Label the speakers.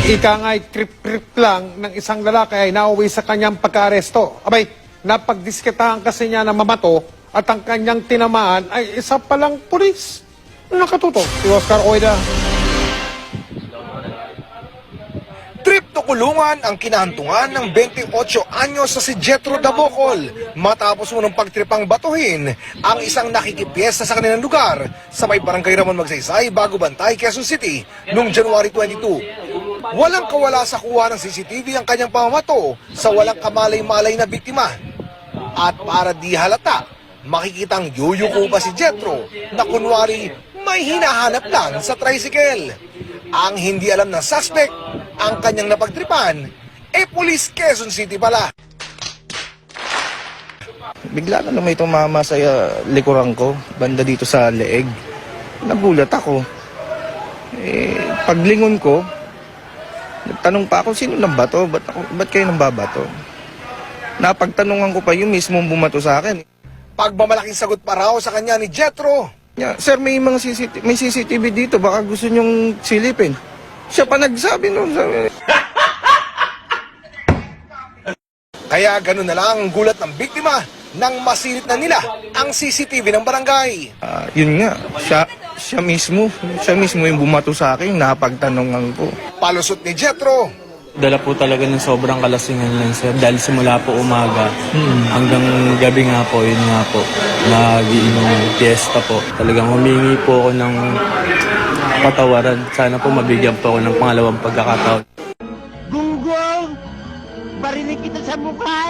Speaker 1: Ika nga'y trip-trip lang ng isang lalaki ay nauwi sa kanyang pagka-aresto. Abay, napagdiskitahan kasi niya na mamato at ang kanyang tinamaan ay isa palang pulis. Nakatutok si Oscar Oida.
Speaker 2: Trip to kulungan ang kinahantungan ng 28 anyos sa si Jetro Dabocol matapos munang pagtripang batuhin ang isang nakikipiyesta sa kanilang lugar sa may barangay Ramon Magsaysay, Bago Bantay, Quezon City noong January 22. Walang kawala sa kuha ng CCTV ang kanyang pamamato sa walang kamalay-malay na biktima. At para di halata, makikitang yuyuko pa si Jetro na kunwari may hinahanap lang sa tricycle. Ang hindi alam ng suspect, ang kanyang napagtripan, Police Quezon City pala.
Speaker 3: Bigla na lang may tumama sa likuran ko, banda dito sa leeg. Nagulat ako. Paglingon ko, nagtanong pa ako, sino nang bato? Ba't kayo nang babato? Napagtanungan ko pa yung mismo bumato sa akin.
Speaker 2: Pagmamalaking sagot pa raw sa kanya ni Jetro.
Speaker 3: Sir, may mga CCTV dito, baka gusto nyong silipin. Siya pa nagsabi noon.
Speaker 2: Kaya ganun na lang ang gulat ng biktima nang masilip na nila ang CCTV ng barangay.
Speaker 3: Yun nga, siya mismo yung bumato sa akin, napagtanungan ko.
Speaker 2: Palusot ni Jetro.
Speaker 4: Dala po talaga ng sobrang kalasingan lang, sir. Dahil simula po umaga hanggang gabi nga po, yun nga po, nagiinom fiesta po. Talagang humingi po ako ng patawaran. Sana po mabigyan po ako ng pangalawang pagkakataon.
Speaker 5: Gunggong! Barinig kita sa mukha